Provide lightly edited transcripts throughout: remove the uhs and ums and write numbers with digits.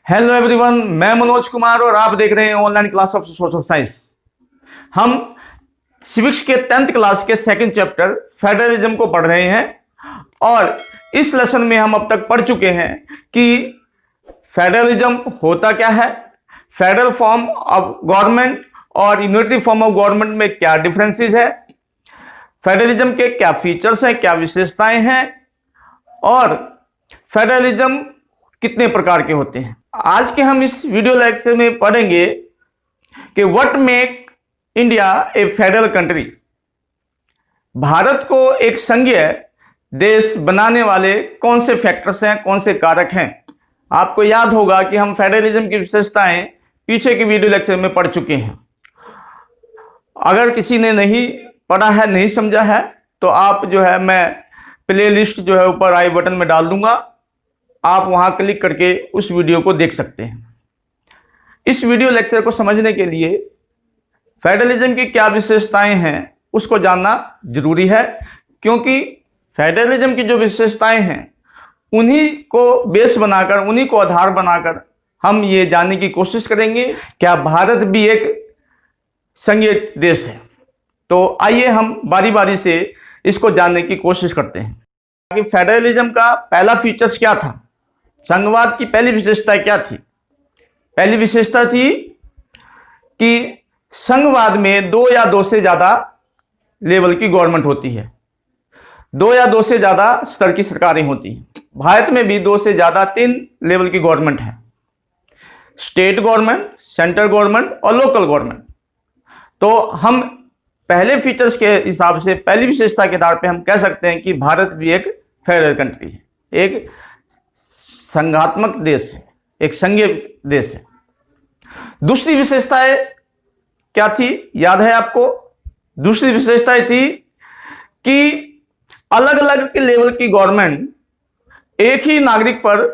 Hello everyone, मैं मनोज कुमार और आप देख रहे हैं online class of social science. हम सिविक्स के 10th क्लास के सेकंड चैप्टर फेडरलिज्म को पढ़ रहे हैं और इस लेसन में हम अब तक पढ़ चुके हैं कि फेडरलिज्म होता क्या है, फेडरल फॉर्म ऑफ गवर्नमेंट और यूनिटरी फॉर्म ऑफ गवर्नमेंट में क्या डिफरेंसेस है, फेडरलिज्म के क्या फीचर्स हैं, क्या विशेषताएं हैं और फेडरलिज्म कितने प्रकार के होते हैं। आज के हम इस वीडियो लेक्चर में पढ़ेंगे कि what make India A federal country. Bharat को एक संघीय देश बनाने वाले कौन से फैक्टर्स हैं, कौन से कारक हैं। आपको याद होगा कि हम फेडरलिज्म की विशेषताएं पीछे की वीडियो लेक्चर में पढ़ चुके हैं। अगर किसी ने नहीं पढ़ा है, नहीं समझा है, तो आप मैं प्ले लिस्ट ऊपर आई बटन में डाल दूंगा, आप वहां क्लिक करके उस वीडियो को देख सकते हैं। इस वीडियो लेक्चर को समझने के लिए फेडरलिज्म की क्या विशेषताएं हैं उसको जानना जरूरी है, क्योंकि फेडरलिज्म की जो विशेषताएं हैं उन्हीं को बेस बनाकर, उन्हीं को आधार बनाकर हम ये जानने की कोशिश करेंगे क्या भारत भी एक संघीय देश है। तो आइए हम बारी बारी से इसको जानने की कोशिश करते हैं कि फेडरलिज्म का पहला फीचर्स क्या था, संघवाद की पहली विशेषता क्या थी। पहली विशेषता थी कि संघवाद में 2 या 2 से ज्यादा लेवल की गवर्नमेंट होती है, 2 या 2 से ज्यादा स्तर की सरकारें होती हैं। भारत में भी 2 से ज्यादा 3 लेवल की गवर्नमेंट है, स्टेट गवर्नमेंट, सेंट्रल गवर्नमेंट और लोकल गवर्नमेंट। तो हम पहले फीचर्स के हिसाब से, पहली विशेषता के आधार पे हम कह सकते हैं कि भारत भी एक फेडरल कंट्री है, एक संघात्मक देश है, एक संघीय देश है। दूसरी विशेषताएं क्या थी, याद है आपको? दूसरी विशेषताएं थी कि अलग अलग लेवल की गवर्नमेंट एक ही नागरिक पर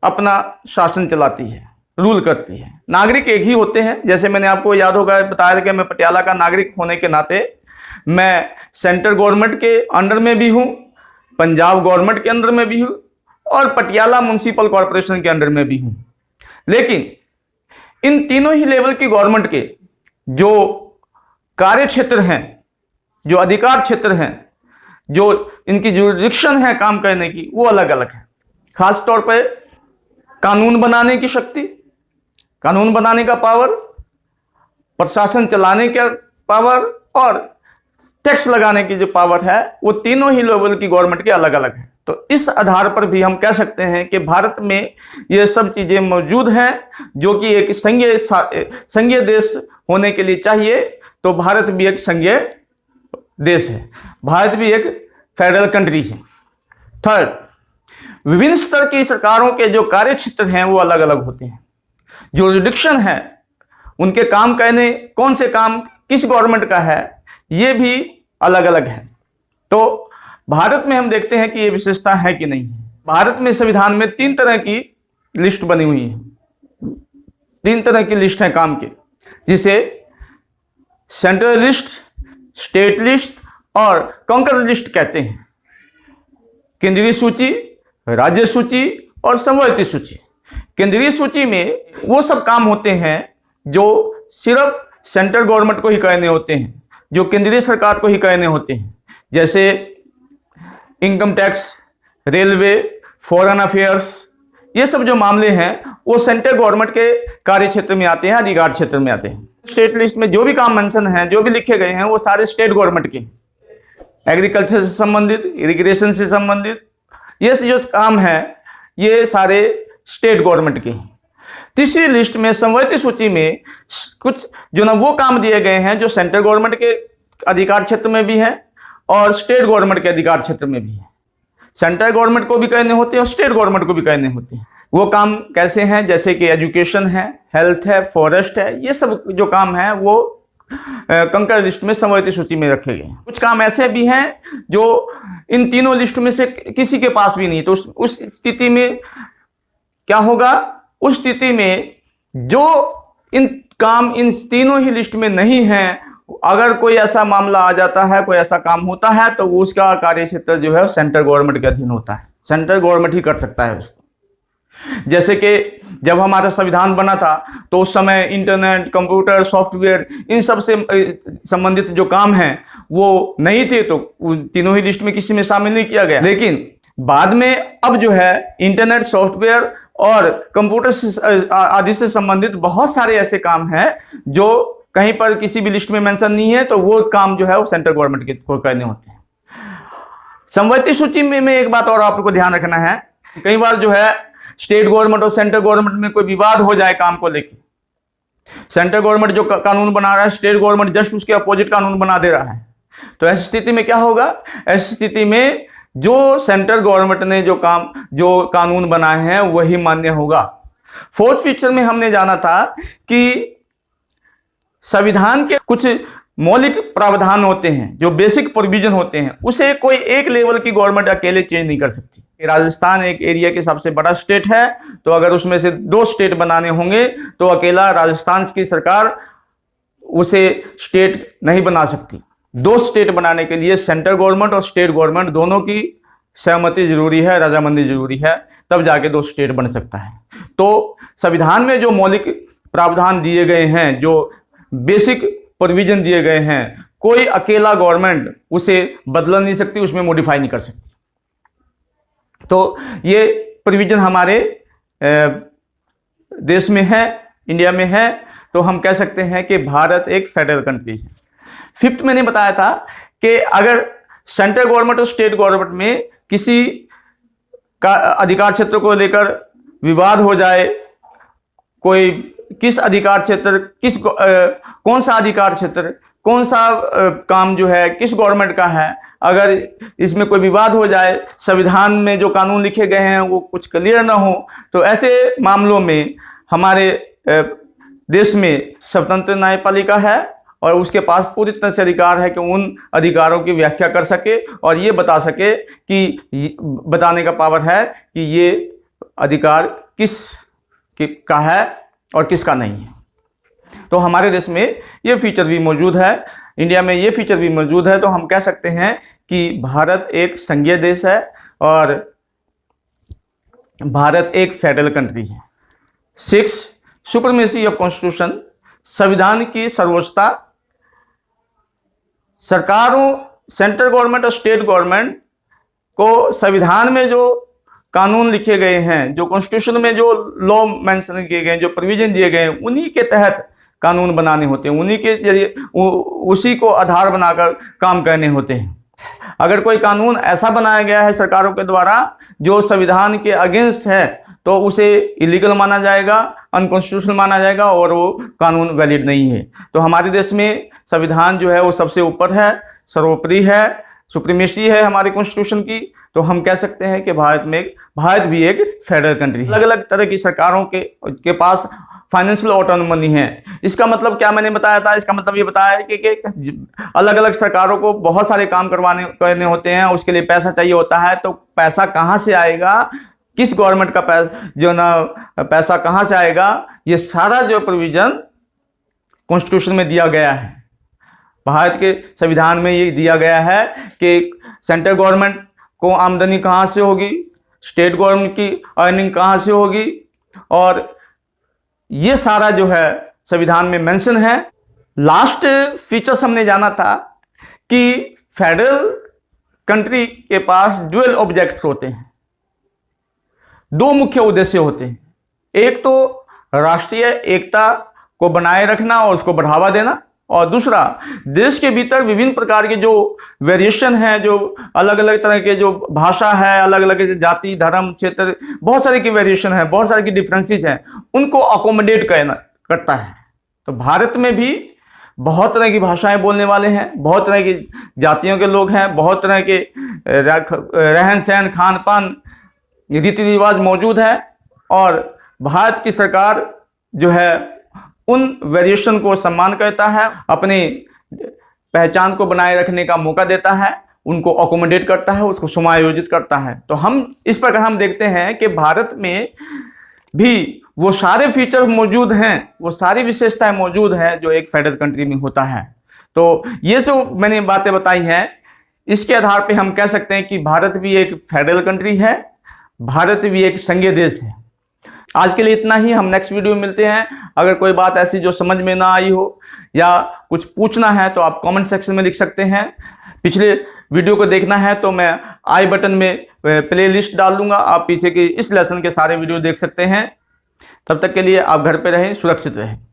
अपना शासन चलाती है, रूल करती है। नागरिक एक ही होते हैं। जैसे मैंने आपको याद होगा बताया था कि मैं पटियाला का नागरिक होने के नाते मैं सेंट्रल गवर्नमेंट के अंडर में भी हूं, पंजाब गवर्नमेंट के अंडर में भी हूं और पटियाला म्युनिसिपल कॉरपोरेशन के अंडर में भी हूं। लेकिन इन तीनों ही लेवल की गवर्नमेंट के जो कार्य क्षेत्र हैं, जो अधिकार क्षेत्र हैं, जो इनकी जुरिडिक्शन है काम करने की, वो अलग अलग है। खास तौर पर कानून बनाने की शक्ति, कानून बनाने का पावर, प्रशासन चलाने का पावर और टैक्स लगाने की जो पावर है, वो तीनों ही लेवल की गवर्नमेंट के अलग अलग है। तो इस आधार पर भी हम कह सकते हैं कि भारत में ये सब चीजें मौजूद हैं जो कि एक संघीय देश होने के लिए चाहिए। तो भारत भी एक संघीय देश है, भारत भी एक फेडरल कंट्री है। थर्ड, विभिन्न स्तर की सरकारों के जो कार्य क्षेत्र हैं वो अलग अलग होते हैं। जो जुरिडिक्शन है, उनके काम करने, कौन से काम किस गवर्नमेंट का है, ये भी अलग अलग है। तो भारत में हम देखते हैं कि ये विशेषता है कि नहीं है। भारत में संविधान में 3 तरह की लिस्ट बनी हुई है, 3 तरह की लिस्ट है काम के, जिसे सेंट्रल लिस्ट, स्टेट लिस्ट और कंकर लिस्ट कहते हैं। केंद्रीय सूची, राज्य सूची और समवर्ती सूची। केंद्रीय सूची में वो सब काम होते हैं जो सिर्फ सेंट्रल गवर्नमेंट को ही करने होते हैं, जो केंद्रीय सरकार को ही करने होते हैं। जैसे income tax, railway, foreign affairs, ये सब जो मामले हैं वो सेंट्रल गवर्नमेंट के कार्य क्षेत्र में आते हैं, अधिकार क्षेत्र में आते हैं। स्टेट लिस्ट में जो भी काम मेंशन हैं, जो भी लिखे गए हैं, वो सारे स्टेट गवर्नमेंट के, एग्रीकल्चर से संबंधित, इरिगेशन से संबंधित, ये जो काम है ये सारे स्टेट गवर्नमेंट के हैं। तीसरी लिस्ट में, समवर्ती सूची में, कुछ वो काम दिए गए हैं जो सेंट्रल गवर्नमेंट के अधिकार क्षेत्र में भी हैं और स्टेट गवर्नमेंट के अधिकार क्षेत्र में भी है। सेंट्रल गवर्नमेंट को भी करने होते हैं और स्टेट गवर्नमेंट को भी करने होते हैं। वो काम कैसे हैं, जैसे कि एजुकेशन है, हेल्थ है, फॉरेस्ट है, ये सब जो काम है वो कंकर लिस्ट में, समवर्ती सूची में रखे गए हैं। कुछ काम ऐसे भी हैं जो इन तीनों लिस्ट में से किसी के पास भी नहीं। तो उस स्थिति में क्या होगा? उस स्थिति में जो इन काम इन तीनों ही लिस्ट में नहीं है, अगर कोई ऐसा मामला आ जाता है, कोई ऐसा काम होता है, तो उसका कार्य क्षेत्र सेंट्रल गवर्नमेंट के अधीन होता है। सेंट्रल गवर्नमेंट ही कर सकता है उसको। जैसे कि जब हमारा संविधान बना था तो उस समय इंटरनेट, कंप्यूटर, सॉफ्टवेयर, इन सब से संबंधित जो काम हैं वो नहीं थे, तो तीनों ही लिस्ट में किसी में शामिल नहीं किया गया। लेकिन बाद में अब जो है इंटरनेट, सॉफ्टवेयर और कंप्यूटर आदि से संबंधित बहुत सारे ऐसे काम हैं जो कहीं पर किसी भी लिस्ट में मेंशन नहीं है, तो वो काम जो है वो सेंट्रल गवर्नमेंट को करने होते हैं। समवर्ती सूची में एक बात और आपको ध्यान रखना है, कई बार जो है स्टेट गवर्नमेंट और सेंट्रल गवर्नमेंट में कोई विवाद हो जाए काम को लेकर, सेंट्रल गवर्नमेंट जो कानून बना रहा है, स्टेट गवर्नमेंट जस्ट उसके अपोजिट कानून बना दे रहा है, तो ऐसी स्थिति में क्या होगा? ऐसी स्थिति में जो सेंट्रल गवर्नमेंट ने जो कानून बनाए हैं वही मान्य होगा। फोर्थ फीचर में हमने जाना था कि संविधान के कुछ मौलिक प्रावधान होते हैं, जो बेसिक प्रोविजन होते हैं, उसे कोई एक लेवल की गवर्नमेंट अकेले चेंज नहीं कर सकती। राजस्थान एक एरिया के सबसे बड़ा स्टेट है, तो अगर उसमें से 2 स्टेट बनाने होंगे तो अकेला राजस्थान की सरकार उसे स्टेट नहीं बना सकती। 2 स्टेट बनाने के लिए सेंट्रल गवर्नमेंट और स्टेट गवर्नमेंट दोनों की सहमति जरूरी है, रजामंदी जरूरी है, तब जाके 2 स्टेट बन सकता है। तो संविधान में जो मौलिक प्रावधान दिए गए हैं, जो बेसिक प्रोविजन दिए गए हैं, कोई अकेला गवर्नमेंट उसे बदल नहीं सकती, उसमें मॉडिफाई नहीं कर सकती। तो ये प्रोविजन हमारे देश में है, इंडिया में है, तो हम कह सकते हैं कि भारत एक फेडरल कंट्री है। 5th मैंने बताया था कि अगर सेंट्रल गवर्नमेंट और स्टेट गवर्नमेंट में किसी का अधिकार क्षेत्र को लेकर विवाद हो जाए, कोई किस अधिकार क्षेत्र, कौन सा अधिकार क्षेत्र, कौन सा काम जो है किस गवर्नमेंट का है, अगर इसमें कोई विवाद हो जाए, संविधान में जो कानून लिखे गए हैं वो कुछ क्लियर ना हो, तो ऐसे मामलों में हमारे देश में स्वतंत्र न्यायपालिका है और उसके पास पूरी तरह से अधिकार है कि उन अधिकारों की व्याख्या कर सके और ये बता सके कि बताने का पावर है कि ये अधिकार किस का है और किसका नहीं है। तो हमारे देश में ये फीचर भी मौजूद है, इंडिया में ये फीचर भी मौजूद है, तो हम कह सकते हैं कि भारत एक संघीय देश है और भारत एक फेडरल कंट्री है। 6 सुप्रीमेसी ऑफ कॉन्स्टिट्यूशन, संविधान की सर्वोच्चता। सरकारों, सेंट्रल गवर्नमेंट और स्टेट गवर्नमेंट को संविधान में जो कानून लिखे गए हैं, जो कॉन्स्टिट्यूशन में जो लॉ मेंशन किए गए, जो प्रोविजन दिए गए हैं, उन्हीं के तहत कानून बनाने होते हैं, उन्हीं के जरिए उसी को आधार बनाकर काम करने होते हैं। अगर कोई कानून ऐसा बनाया गया है सरकारों के द्वारा जो संविधान के अगेंस्ट है, तो उसे इलीगल माना जाएगा, अनकॉन्स्टिट्यूशनल माना जाएगा और वो कानून वैलिड नहीं है। तो हमारे देश में संविधान जो है वो सबसे ऊपर है, सर्वोपरि है, सुप्रीमेसी है हमारे कॉन्स्टिट्यूशन की। तो हम कह सकते हैं कि भारत भी एक फेडरल कंट्री है। अलग अलग तरह की सरकारों के पास फाइनेंशियल ऑटोनॉमी है। इसका मतलब क्या मैंने बताया था? इसका मतलब ये बताया है कि अलग अलग सरकारों को बहुत सारे काम करने होते हैं, उसके लिए पैसा चाहिए होता है। तो पैसा कहाँ से आएगा, किस गवर्नमेंट का पैसा कहाँ से आएगा, ये सारा जो प्रोविजन कॉन्स्टिट्यूशन में दिया गया है, भारत के संविधान में ये दिया गया है कि सेंट्रल गवर्नमेंट को आमदनी कहाँ से होगी, स्टेट गवर्नमेंट की अर्निंग कहाँ से होगी, और ये सारा जो है संविधान में मेंशन है। लास्ट फीचर्स हमने जाना था कि फेडरल कंट्री के पास ड्यूअल ऑब्जेक्ट्स होते हैं, 2 मुख्य उद्देश्य होते हैं। एक तो राष्ट्रीय एकता को बनाए रखना और उसको बढ़ावा देना, और दूसरा देश के भीतर विभिन्न प्रकार के जो वेरिएशन है, जो अलग अलग तरह के जो भाषा है, अलग अलग जाति, धर्म, क्षेत्र, बहुत सारे की वेरिएशन है, बहुत सारे की डिफरेंसेस हैं, उनको अकोमोडेट करता है। तो भारत में भी बहुत तरह की भाषाएं बोलने वाले हैं, बहुत तरह की जातियों के लोग हैं, बहुत तरह के रहन सहन, खान पान, रीति रिवाज मौजूद है, और भारत की सरकार जो है उन वेरिएशन को सम्मान करता है, अपनी पहचान को बनाए रखने का मौका देता है, उनको अकोमोडेट करता है, उसको समायोजित करता है। तो हम इस प्रकार हम देखते हैं कि भारत में भी वो सारे फीचर मौजूद हैं, वो सारी विशेषताएं मौजूद हैं जो एक फेडरल कंट्री में होता है। तो ये जो मैंने बातें बताई हैं, इसके आधार पे हम कह सकते हैं कि भारत भी एक फेडरल कंट्री है, भारत भी एक संघीय देश है। आज के लिए इतना ही, हम नेक्स्ट वीडियो में मिलते हैं। अगर कोई बात ऐसी जो समझ में ना आई हो या कुछ पूछना है तो आप कमेंट सेक्शन में लिख सकते हैं। पिछले वीडियो को देखना है तो मैं आई बटन में प्लेलिस्ट डाल दूंगा, आप पीछे की इस लेसन के सारे वीडियो देख सकते हैं। तब तक के लिए आप घर पे रहें, सुरक्षित रहें।